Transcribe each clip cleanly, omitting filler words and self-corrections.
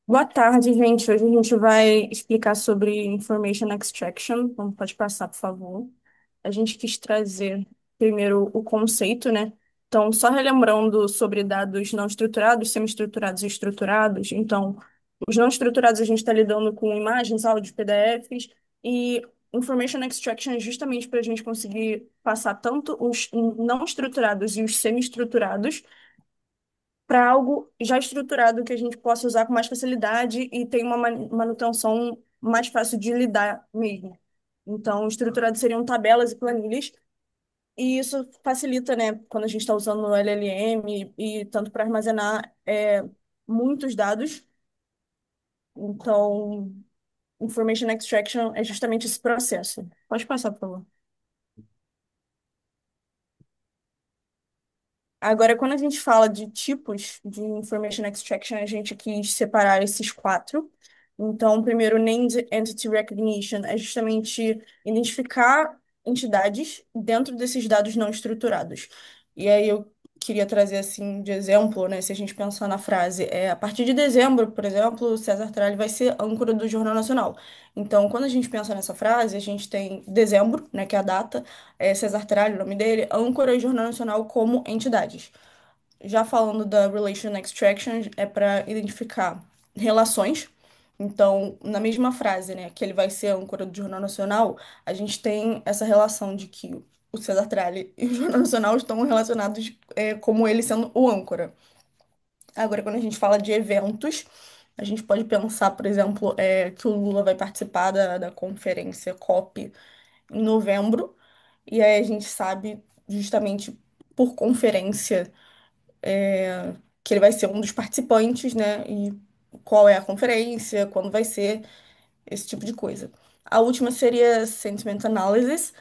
Boa tarde, gente. Hoje a gente vai explicar sobre Information Extraction. Então, pode passar, por favor. A gente quis trazer primeiro o conceito, né? Então, só relembrando sobre dados não estruturados, semi-estruturados e estruturados. Então, os não estruturados a gente está lidando com imagens, áudios, PDFs e Information Extraction é justamente para a gente conseguir passar tanto os não estruturados e os semi-estruturados para algo já estruturado que a gente possa usar com mais facilidade e tem uma manutenção mais fácil de lidar mesmo. Então, estruturado seriam tabelas e planilhas, e isso facilita, né, quando a gente está usando o LLM e tanto para armazenar muitos dados. Então, Information Extraction é justamente esse processo. Pode passar, por favor. Agora, quando a gente fala de tipos de information extraction, a gente quis separar esses quatro. Então, primeiro, Named Entity Recognition é justamente identificar entidades dentro desses dados não estruturados. E aí eu queria trazer assim de exemplo, né? Se a gente pensar na frase, a partir de dezembro, por exemplo, o César Tralli vai ser âncora do Jornal Nacional. Então, quando a gente pensa nessa frase, a gente tem dezembro, né, que é a data, César Tralli, o nome dele, âncora e Jornal Nacional como entidades. Já falando da Relation Extraction, é para identificar relações. Então, na mesma frase, né, que ele vai ser âncora do Jornal Nacional, a gente tem essa relação de que o César Tralli e o Jornal Nacional estão relacionados como ele sendo o âncora. Agora, quando a gente fala de eventos, a gente pode pensar, por exemplo, que o Lula vai participar da conferência COP em novembro, e aí a gente sabe justamente por conferência que ele vai ser um dos participantes, né? E qual é a conferência, quando vai ser, esse tipo de coisa. A última seria Sentiment Analysis,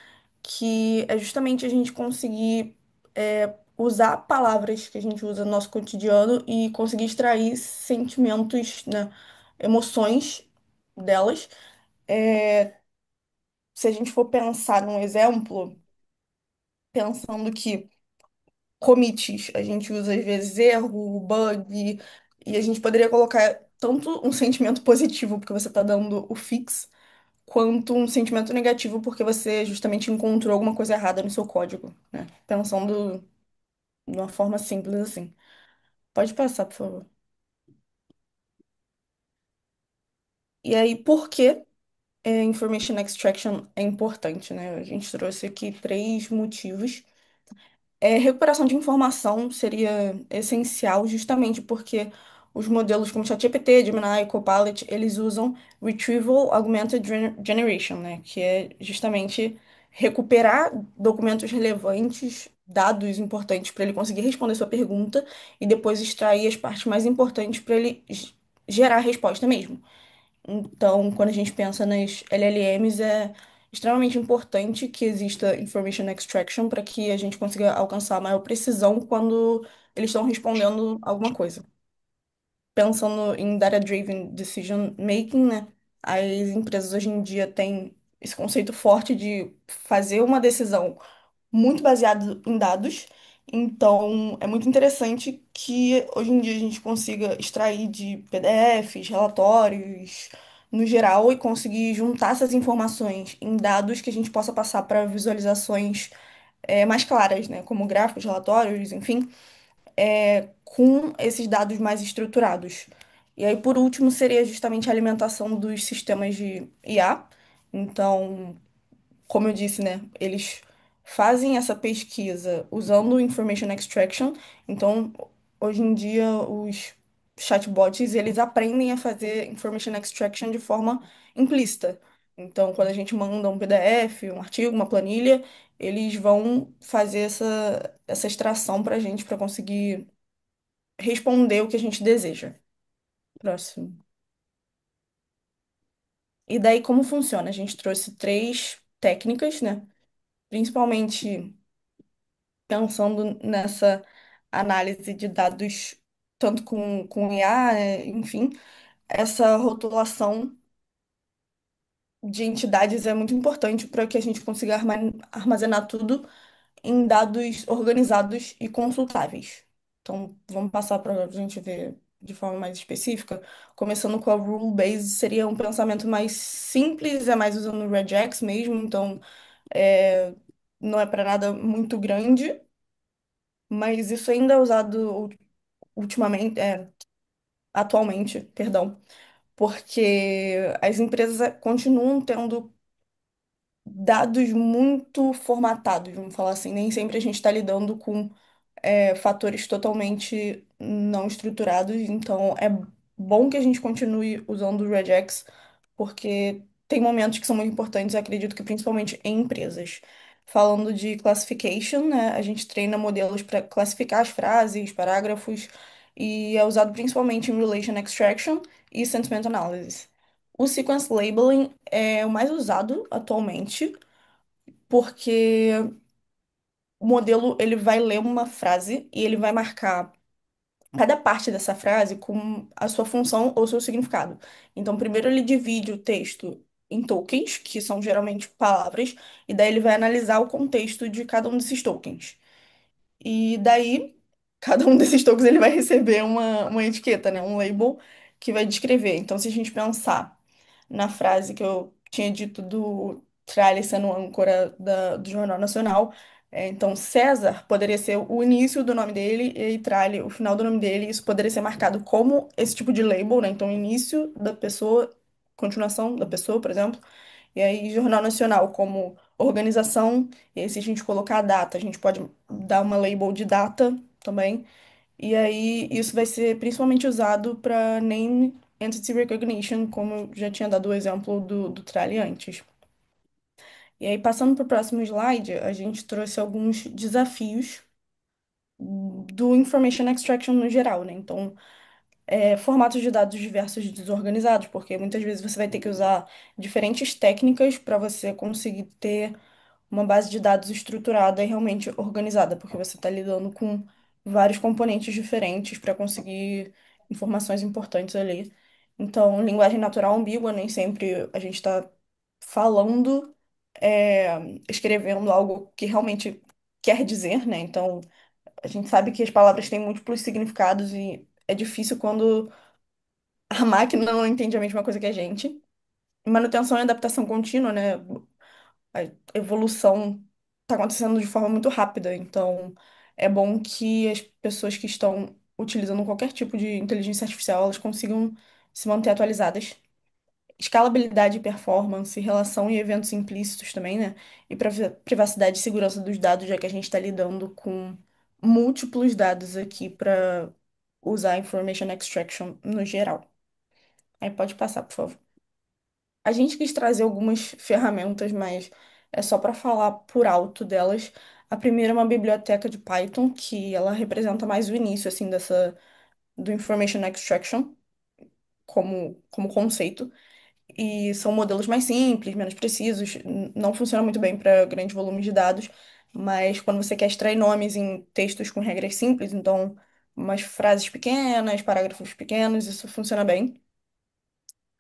que é justamente a gente conseguir usar palavras que a gente usa no nosso cotidiano e conseguir extrair sentimentos, né? Emoções delas. É, se a gente for pensar num exemplo, pensando que commits, a gente usa às vezes erro, bug, e a gente poderia colocar tanto um sentimento positivo porque você está dando o fix, quanto um sentimento negativo porque você justamente encontrou alguma coisa errada no seu código, né? Pensando de uma forma simples assim. Pode passar, por favor. E aí, por que Information Extraction é importante, né? A gente trouxe aqui três motivos. Recuperação de informação seria essencial justamente porque os modelos como ChatGPT, Gemini, Copilot, eles usam Retrieval Augmented Generation, né? Que é justamente recuperar documentos relevantes, dados importantes para ele conseguir responder sua pergunta e depois extrair as partes mais importantes para ele gerar a resposta mesmo. Então, quando a gente pensa nas LLMs, é extremamente importante que exista information extraction para que a gente consiga alcançar maior precisão quando eles estão respondendo alguma coisa. Pensando em data-driven decision making, né? As empresas hoje em dia têm esse conceito forte de fazer uma decisão muito baseado em dados. Então, é muito interessante que hoje em dia a gente consiga extrair de PDFs, relatórios, no geral, e conseguir juntar essas informações em dados que a gente possa passar para visualizações mais claras, né? Como gráficos, relatórios, enfim, com esses dados mais estruturados. E aí, por último, seria justamente a alimentação dos sistemas de IA. Então, como eu disse, né, eles fazem essa pesquisa usando o Information Extraction. Então, hoje em dia, os chatbots, eles aprendem a fazer Information Extraction de forma implícita. Então, quando a gente manda um PDF, um artigo, uma planilha, eles vão fazer essa extração para a gente, para conseguir responder o que a gente deseja. Próximo. E daí, como funciona? A gente trouxe três técnicas, né? Principalmente pensando nessa análise de dados, tanto com IA, enfim, essa rotulação de entidades é muito importante para que a gente consiga armazenar tudo em dados organizados e consultáveis. Então, vamos passar para a gente ver. de forma mais específica, começando com a rule based, seria um pensamento mais simples, é mais usando o regex mesmo, então é, não é para nada muito grande, mas isso ainda é usado ultimamente, atualmente, perdão, porque as empresas continuam tendo dados muito formatados, vamos falar assim. Nem sempre a gente está lidando com fatores totalmente não estruturados, então é bom que a gente continue usando o regex, porque tem momentos que são muito importantes, eu acredito que principalmente em empresas. Falando de classification, né, a gente treina modelos para classificar as frases, parágrafos, e é usado principalmente em relation extraction e sentiment analysis. O sequence labeling é o mais usado atualmente, porque o modelo ele vai ler uma frase e ele vai marcar cada parte dessa frase com a sua função ou seu significado. Então, primeiro ele divide o texto em tokens, que são geralmente palavras, e daí ele vai analisar o contexto de cada um desses tokens. E daí, cada um desses tokens ele vai receber uma etiqueta, né? Um label que vai descrever. Então, se a gente pensar na frase que eu tinha dito do Tralli sendo âncora do Jornal Nacional. Então, César poderia ser o início do nome dele e Tralli o final do nome dele. Isso poderia ser marcado como esse tipo de label, né? Então, início da pessoa, continuação da pessoa, por exemplo. E aí, Jornal Nacional como organização. E aí, se a gente colocar a data, a gente pode dar uma label de data também. E aí, isso vai ser principalmente usado para Name Entity Recognition, como eu já tinha dado o exemplo do Trali antes. E aí, passando para o próximo slide, a gente trouxe alguns desafios do Information Extraction no geral, né? Então, formatos de dados diversos e desorganizados, porque muitas vezes você vai ter que usar diferentes técnicas para você conseguir ter uma base de dados estruturada e realmente organizada, porque você está lidando com vários componentes diferentes para conseguir informações importantes ali. Então, linguagem natural ambígua, nem sempre a gente está falando, escrevendo algo que realmente quer dizer, né? Então, a gente sabe que as palavras têm múltiplos significados e é difícil quando a máquina não entende a mesma coisa que a gente. Manutenção e adaptação contínua, né? A evolução está acontecendo de forma muito rápida, então é bom que as pessoas que estão utilizando qualquer tipo de inteligência artificial, elas consigam se manter atualizadas. Escalabilidade e performance, relação e eventos implícitos também, né? E privacidade e segurança dos dados, já que a gente está lidando com múltiplos dados aqui para usar information extraction no geral. Aí pode passar, por favor. A gente quis trazer algumas ferramentas, mas é só para falar por alto delas. A primeira é uma biblioteca de Python, que ela representa mais o início assim dessa do information extraction como conceito. E são modelos mais simples, menos precisos, não funciona muito bem para grandes volumes de dados, mas quando você quer extrair nomes em textos com regras simples, então umas frases pequenas, parágrafos pequenos, isso funciona bem.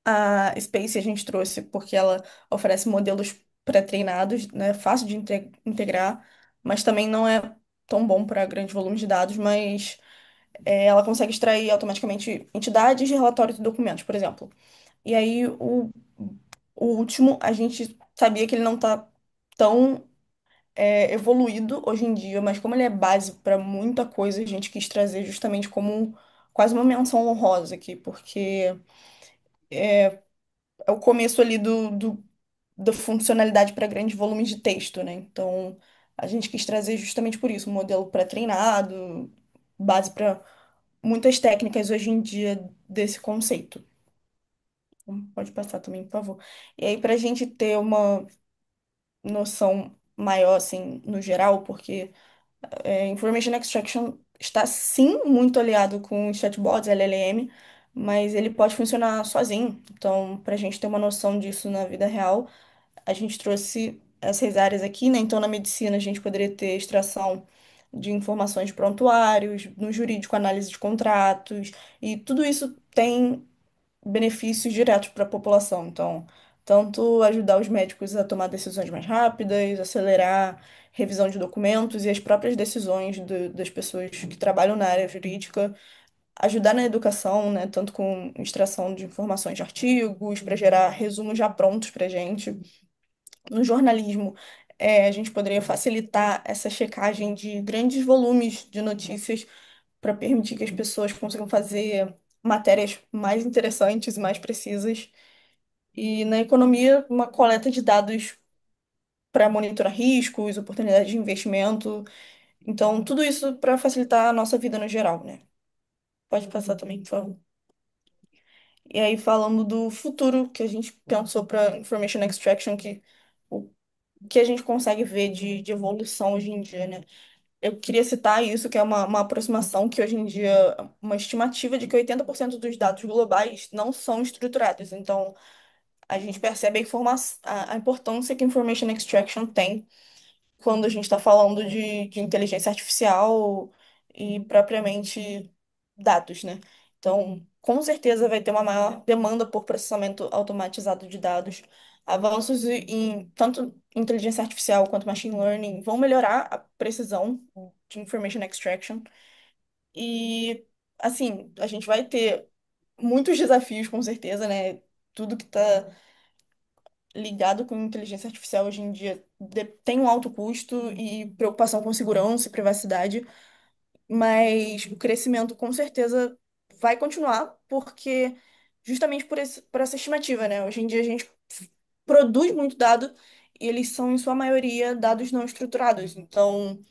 A Space a gente trouxe porque ela oferece modelos pré-treinados, né? Fácil de integrar, mas também não é tão bom para grandes volumes de dados, mas ela consegue extrair automaticamente entidades, relatórios e documentos, por exemplo. E aí o último, a gente sabia que ele não está tão evoluído hoje em dia, mas como ele é base para muita coisa, a gente quis trazer justamente como quase uma menção honrosa aqui, porque é o começo ali da funcionalidade para grandes volumes de texto, né? Então, a gente quis trazer justamente por isso, um modelo pré-treinado, base para muitas técnicas hoje em dia desse conceito. Então, pode passar também, por favor. E aí, para a gente ter uma noção maior, assim, no geral, porque Information Extraction está sim muito aliado com os chatbots, LLM, mas ele pode funcionar sozinho. Então, para a gente ter uma noção disso na vida real, a gente trouxe essas áreas aqui, né? Então, na medicina, a gente poderia ter extração de informações de prontuários, no jurídico, análise de contratos, e tudo isso tem benefícios diretos para a população. Então, tanto ajudar os médicos a tomar decisões mais rápidas, acelerar revisão de documentos e as próprias decisões das pessoas que trabalham na área jurídica. ajudar na educação, né? Tanto com extração de informações de artigos, para gerar resumos já prontos para gente. No jornalismo, a gente poderia facilitar essa checagem de grandes volumes de notícias para permitir que as pessoas consigam fazer matérias mais interessantes e mais precisas. E na economia, uma coleta de dados para monitorar riscos, oportunidades de investimento. Então, tudo isso para facilitar a nossa vida no geral, né? Pode passar também, por favor. E aí, falando do futuro que a gente pensou para Information Extraction, o que a gente consegue ver de evolução hoje em dia, né? Eu queria citar isso, que é uma aproximação que hoje em dia, uma estimativa de que 80% dos dados globais não são estruturados. Então, a gente percebe a importância que Information Extraction tem quando a gente está falando de inteligência artificial e propriamente dados, né? Então, com certeza vai ter uma maior demanda por processamento automatizado de dados. Avanços em tanto inteligência artificial quanto machine learning vão melhorar a precisão de information extraction. E, assim, a gente vai ter muitos desafios, com certeza, né? Tudo que está ligado com inteligência artificial hoje em dia tem um alto custo e preocupação com segurança e privacidade, mas o crescimento com certeza vai continuar, porque justamente por essa estimativa, né? Hoje em dia a gente produz muito dado e eles são, em sua maioria, dados não estruturados. Então,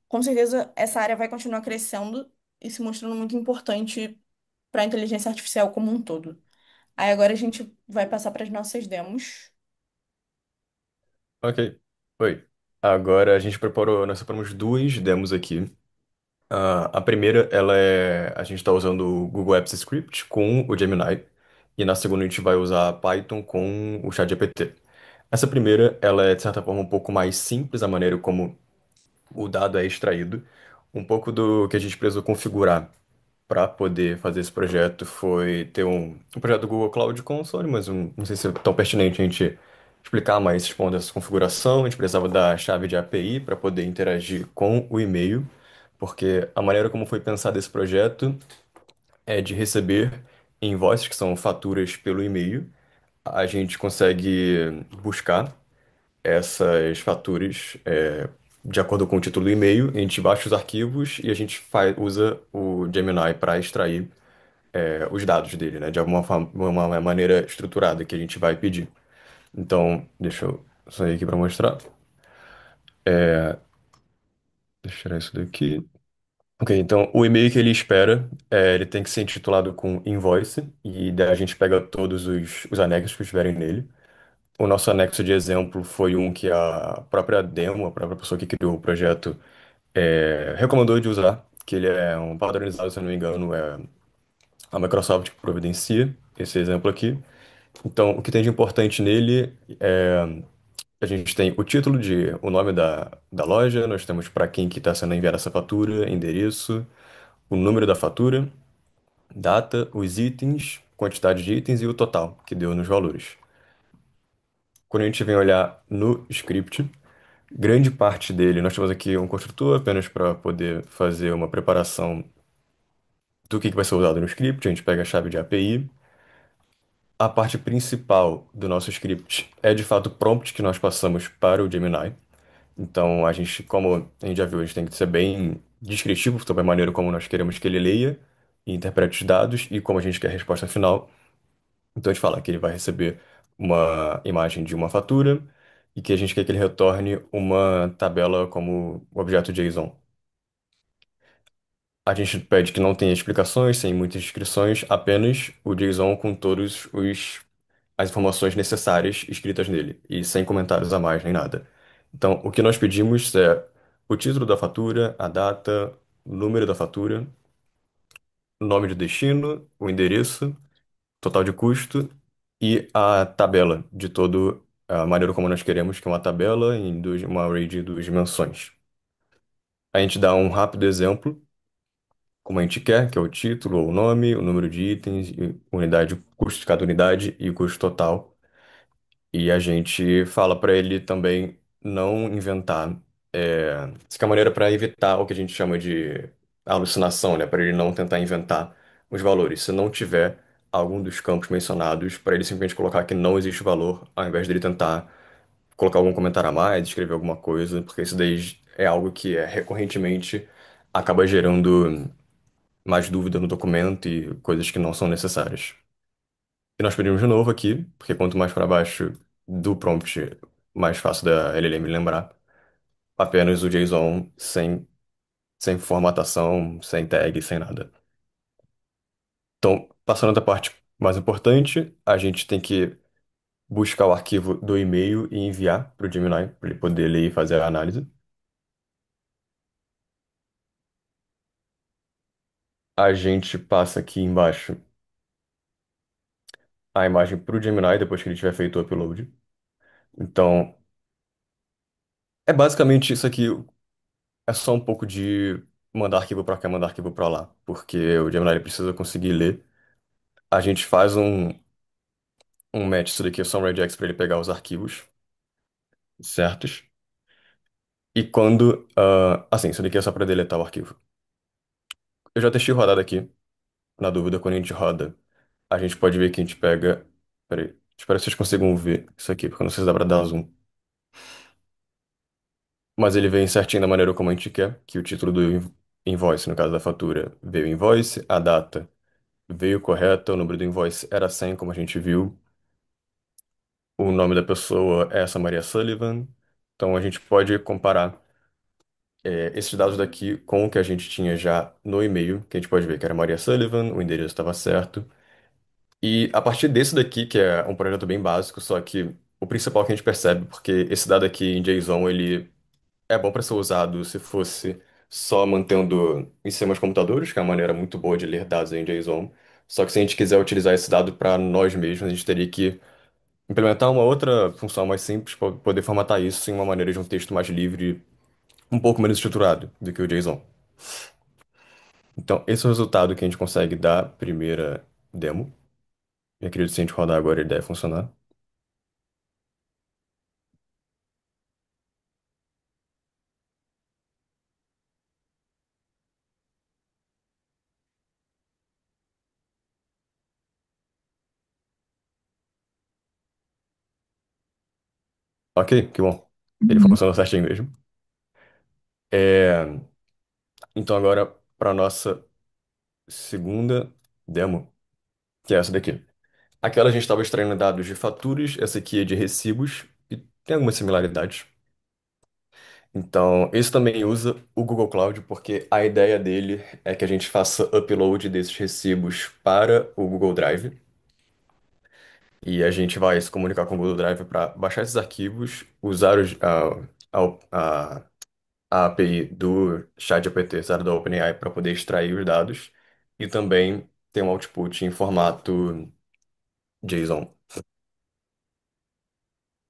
com certeza, essa área vai continuar crescendo e se mostrando muito importante para a inteligência artificial como um todo. Aí agora a gente vai passar para as nossas demos. Ok. Oi. Agora a gente preparou, nós separamos duas demos aqui. A primeira, a gente está usando o Google Apps Script com o Gemini. E na segunda a gente vai usar Python com o ChatGPT. Essa primeira, ela é de certa forma um pouco mais simples a maneira como o dado é extraído. Um pouco do que a gente precisou configurar para poder fazer esse projeto foi ter um projeto do Google Cloud Console, mas não sei se é tão pertinente a gente explicar mais expondo essa configuração. A gente precisava da chave de API para poder interagir com o e-mail, porque a maneira como foi pensado esse projeto é de receber invoices, que são faturas, pelo e-mail. A gente consegue buscar essas faturas de acordo com o título do e-mail, a gente baixa os arquivos e a gente usa o Gemini para extrair os dados dele, né, de alguma forma, uma maneira estruturada que a gente vai pedir. Então, deixa eu sair aqui para mostrar. Deixa eu tirar isso daqui. Ok, então o e-mail que ele espera, ele tem que ser intitulado com invoice, e daí a gente pega todos os anexos que estiverem nele. O nosso anexo de exemplo foi um que a própria demo, a própria pessoa que criou o projeto, recomendou de usar, que ele é um padronizado, se eu não me engano, é a Microsoft que providencia esse exemplo aqui. Então, o que tem de importante nele a gente tem o título o nome da loja, nós temos para quem que está sendo enviada essa fatura, endereço, o número da fatura, data, os itens, quantidade de itens e o total que deu nos valores. Quando a gente vem olhar no script, grande parte dele, nós temos aqui um construtor apenas para poder fazer uma preparação do que vai ser usado no script. A gente pega a chave de API. A parte principal do nosso script é de fato o prompt que nós passamos para o Gemini. Então, a gente, como a gente já viu, a gente tem que ser bem descritivo sobre a maneira como nós queremos que ele leia e interprete os dados e como a gente quer a resposta final. Então, a gente fala que ele vai receber uma imagem de uma fatura e que a gente quer que ele retorne uma tabela como objeto JSON. A gente pede que não tenha explicações, sem muitas descrições, apenas o JSON com todos os as informações necessárias escritas nele e sem comentários a mais nem nada. Então, o que nós pedimos é o título da fatura, a data, o número da fatura, o nome de destino, o endereço, total de custo e a tabela de todo a maneira como nós queremos, que é uma tabela uma array de duas dimensões. A gente dá um rápido exemplo, como a gente quer, que é o título, ou o nome, o número de itens, unidade, o custo de cada unidade e o custo total. E a gente fala para ele também não inventar. Isso que é uma maneira para evitar o que a gente chama de alucinação, né? Para ele não tentar inventar os valores. Se não tiver algum dos campos mencionados, para ele simplesmente colocar que não existe valor, ao invés dele tentar colocar algum comentário a mais, escrever alguma coisa, porque isso daí é algo que recorrentemente acaba gerando mais dúvida no documento e coisas que não são necessárias. E nós pedimos de novo aqui, porque quanto mais para baixo do prompt, mais fácil da LLM lembrar, apenas o JSON sem formatação, sem tag, sem nada. Então, passando da parte mais importante, a gente tem que buscar o arquivo do e-mail e enviar para o Gemini, para ele poder ler e fazer a análise. A gente passa aqui embaixo a imagem para o Gemini depois que ele tiver feito o upload. Então, é basicamente isso aqui. É só um pouco de mandar arquivo para cá, mandar arquivo para lá, porque o Gemini ele precisa conseguir ler. A gente faz um match, isso daqui é só um regex para ele pegar os arquivos certos. E quando. Assim, isso daqui é só para deletar o arquivo. Eu já testei rodado aqui. Na dúvida, quando a gente roda, a gente pode ver que a gente pega. Peraí, espero que vocês consigam ver isso aqui, porque eu não sei se dá pra dar zoom. Mas ele vem certinho da maneira como a gente quer, que o título do invoice, no caso da fatura, veio invoice, a data veio correta, o número do invoice era 100, como a gente viu, o nome da pessoa é essa Maria Sullivan. Então a gente pode comparar esses dados daqui com o que a gente tinha já no e-mail, que a gente pode ver que era Maria Sullivan, o endereço estava certo. E a partir desse daqui, que é um projeto bem básico, só que o principal que a gente percebe, porque esse dado aqui em JSON, ele é bom para ser usado se fosse só mantendo em cima dos computadores, que é uma maneira muito boa de ler dados em JSON. Só que se a gente quiser utilizar esse dado para nós mesmos, a gente teria que implementar uma outra função mais simples para poder formatar isso em uma maneira de um texto mais livre, um pouco menos estruturado do que o JSON. Então, esse é o resultado que a gente consegue da primeira demo. Eu acredito que se a gente rodar agora, ele deve funcionar. Ok, que bom. Ele Uhum. funcionou certinho mesmo. É, então agora para nossa segunda demo, que é essa daqui. Aquela a gente estava extraindo dados de faturas, essa aqui é de recibos, e tem algumas similaridades. Então, esse também usa o Google Cloud, porque a ideia dele é que a gente faça upload desses recibos para o Google Drive. E a gente vai se comunicar com o Google Drive para baixar esses arquivos, usar a, a API do ChatGPT, sabe, da OpenAI, para poder extrair os dados e também ter um output em formato JSON.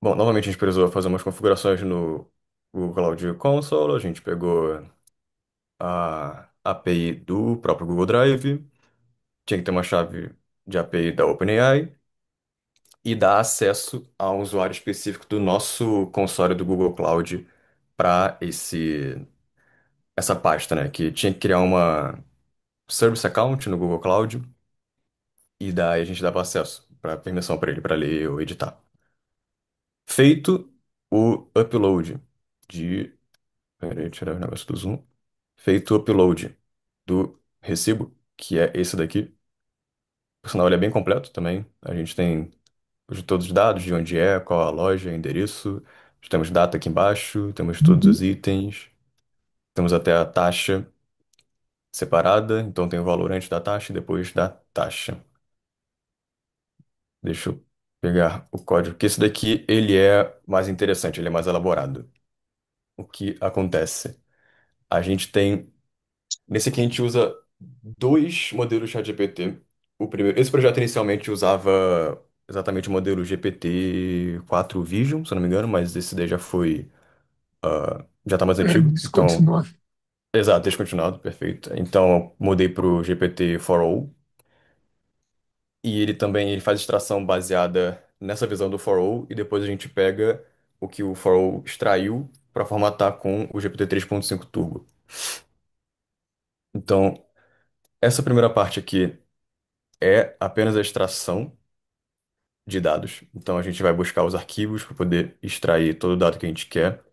Bom, novamente a gente precisou fazer umas configurações no Google Cloud Console, a gente pegou a API do próprio Google Drive, tinha que ter uma chave de API da OpenAI e dar acesso a um usuário específico do nosso console do Google Cloud para essa pasta, né? Que tinha que criar uma service account no Google Cloud e daí a gente dava acesso para permissão para ele para ler ou editar. Feito o upload de. Peraí, tirar o negócio do zoom. Feito o upload do recibo, que é esse daqui. Por sinal, ele é bem completo também. A gente tem todos os dados de onde é, qual a loja, endereço. Temos data aqui embaixo, temos todos Uhum. os itens, temos até a taxa separada, então tem o valor antes da taxa e depois da taxa. Deixa eu pegar o código, porque esse daqui ele é mais interessante, ele é mais elaborado. O que acontece? A gente tem, nesse aqui a gente usa dois modelos de ChatGPT. O primeiro, esse projeto inicialmente usava exatamente o modelo GPT-4 Vision, se eu não me engano, mas esse daí já foi, já tá mais É, antigo. Então, descontinuar. exato, descontinuado, perfeito. Então, mudei para o GPT-4o. E ele também ele faz extração baseada nessa visão do for all e depois a gente pega o que o for all extraiu para formatar com o GPT 3.5 Turbo. Então, essa primeira parte aqui é apenas a extração de dados. Então a gente vai buscar os arquivos para poder extrair todo o dado que a gente quer.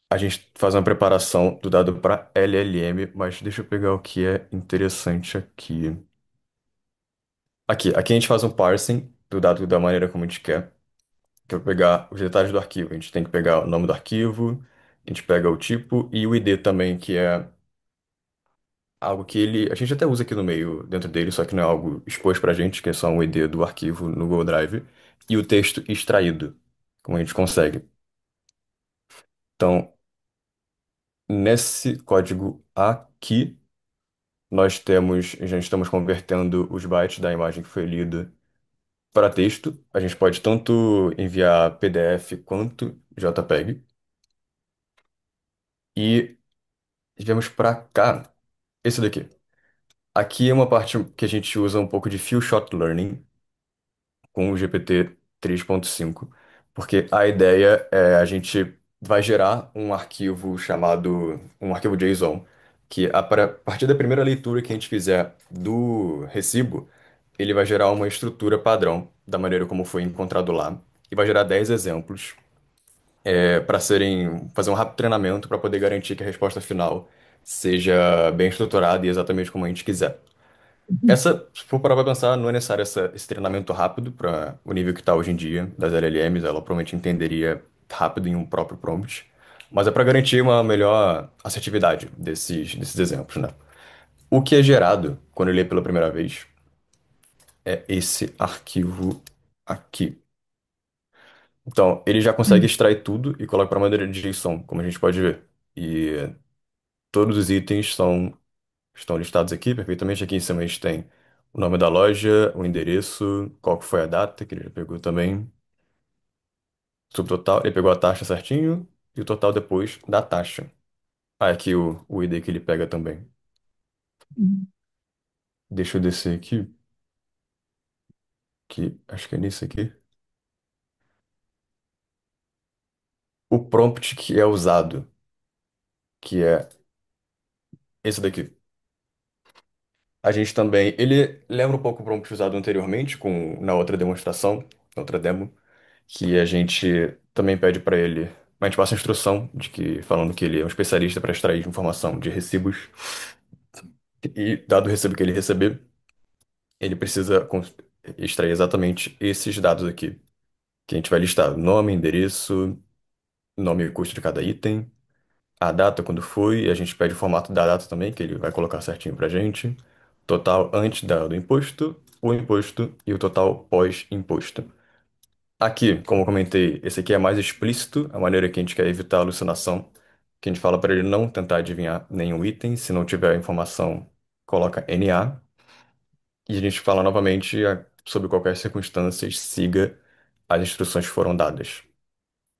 A gente faz uma preparação do dado para LLM, mas deixa eu pegar o que é interessante aqui. Aqui a gente faz um parsing do dado da maneira como a gente quer, que é pegar os detalhes do arquivo. A gente tem que pegar o nome do arquivo, a gente pega o tipo e o ID também, que é algo que a gente até usa aqui no meio, dentro dele, só que não é algo exposto pra gente, que é só um ID do arquivo no Google Drive, e o texto extraído, como a gente consegue. Então, nesse código aqui, já estamos convertendo os bytes da imagem que foi lida para texto. A gente pode tanto enviar PDF quanto JPEG. E viemos para cá, esse daqui. Aqui é uma parte que a gente usa um pouco de few shot learning com o GPT 3.5, porque a ideia é a gente vai gerar um arquivo JSON, que a partir da primeira leitura que a gente fizer do recibo, ele vai gerar uma estrutura padrão da maneira como foi encontrado lá, e vai gerar 10 exemplos para fazer um rápido treinamento para poder garantir que a resposta final seja bem estruturada e exatamente como a gente quiser. Se for parar pra pensar, não é necessário esse treinamento rápido para o nível que está hoje em dia das LLMs, ela provavelmente entenderia rápido em um próprio prompt, mas é para garantir uma melhor assertividade desses exemplos, né? O que é gerado quando eu leio pela primeira vez é esse arquivo aqui. Então, ele já consegue extrair tudo e coloca para maneira de JSON, como a gente pode ver. E todos os itens estão listados aqui perfeitamente. Aqui em cima a gente tem o nome da loja, o endereço, qual que foi a data que ele já pegou também. Subtotal, ele pegou a taxa certinho e o total depois da taxa. Ah, aqui o ID que ele pega também. Deixa eu descer aqui, que acho que é nesse aqui. O prompt que é usado, que é esse daqui. A gente também, ele lembra um pouco o prompt usado anteriormente na outra demonstração, na outra demo, que a gente também pede para ele, a gente passa a instrução de que falando que ele é um especialista para extrair informação de recibos e dado o recibo que ele receber, ele precisa extrair exatamente esses dados aqui, que a gente vai listar nome, endereço, nome e custo de cada item, a data quando foi, e a gente pede o formato da data também, que ele vai colocar certinho pra gente, total antes do imposto, o imposto e o total pós-imposto. Aqui, como eu comentei, esse aqui é mais explícito, a maneira que a gente quer evitar a alucinação, que a gente fala para ele não tentar adivinhar nenhum item, se não tiver a informação, coloca NA, e a gente fala novamente sobre qualquer circunstância, siga as instruções que foram dadas,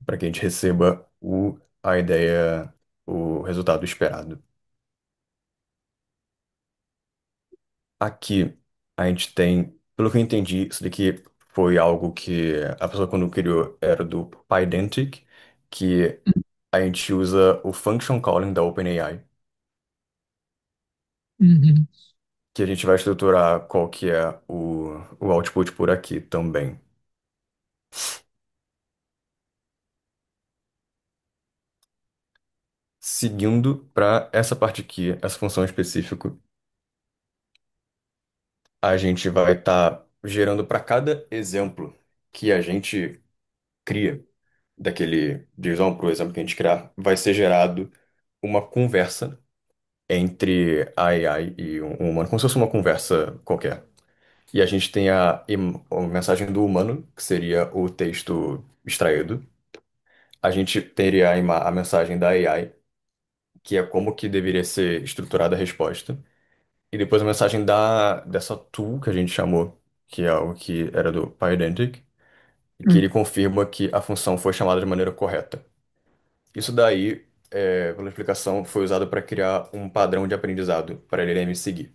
para que a gente receba a ideia, o resultado esperado. Aqui a gente tem, pelo que eu entendi, isso daqui foi algo que a pessoa quando criou era do Pydantic, que a gente usa o function calling da OpenAI, Uhum, que a gente vai estruturar qual que é o output por aqui também. Seguindo para essa parte aqui, essa função específica, a gente vai estar gerando para cada exemplo que a gente cria daquele JSON, para o exemplo que a gente criar, vai ser gerado uma conversa entre a AI e um humano, como se fosse uma conversa qualquer. E a gente tem a mensagem do humano, que seria o texto extraído. A gente teria a mensagem da AI, que é como que deveria ser estruturada a resposta. E depois a mensagem dessa tool, que a gente chamou, que é o que era do Pydantic, e que uhum, ele confirma que a função foi chamada de maneira correta. Isso daí, pela explicação, foi usado para criar um padrão de aprendizado para ele me seguir.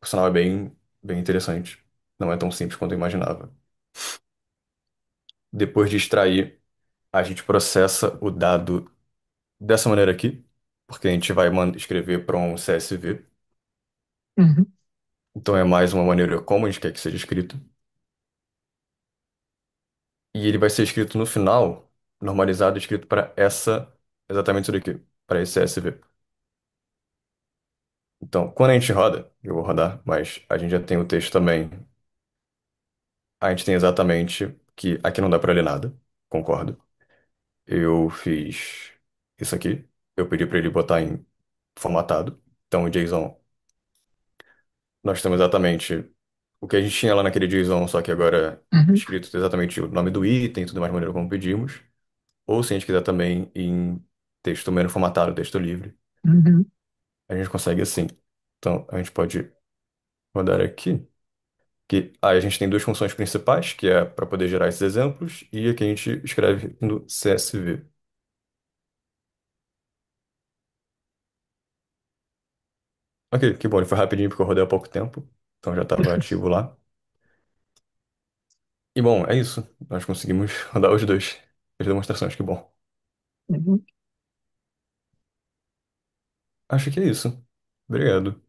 Por sinal, é bem interessante. Não é tão simples quanto eu imaginava. Depois de extrair, a gente processa o dado dessa maneira aqui, porque a gente vai escrever para um CSV. uhum. Então é mais uma maneira como a gente quer que seja escrito. E ele vai ser escrito no final, normalizado, escrito para essa, exatamente isso daqui, para esse CSV. Então, quando a gente roda, eu vou rodar, mas a gente já tem o texto também. A gente tem exatamente que aqui não dá para ler nada, concordo. Eu fiz isso aqui. Eu pedi para ele botar em formatado. Então, o JSON, nós temos exatamente o que a gente tinha lá naquele JSON, só que agora Uhum, escrito exatamente o nome do item e tudo mais, maneira como pedimos. Ou se a gente quiser também em texto menos formatado, texto livre, uhum, a gente consegue assim. Então, a gente pode rodar aqui. Que aí a gente tem duas funções principais, que é para poder gerar esses exemplos, e aqui a gente escreve no CSV. Ok, que bom, ele foi rapidinho porque eu rodei há pouco tempo, então já estava ativo lá. E bom, é isso. Nós conseguimos rodar os dois, as demonstrações, que bom. uhum. Acho que é isso. Obrigado.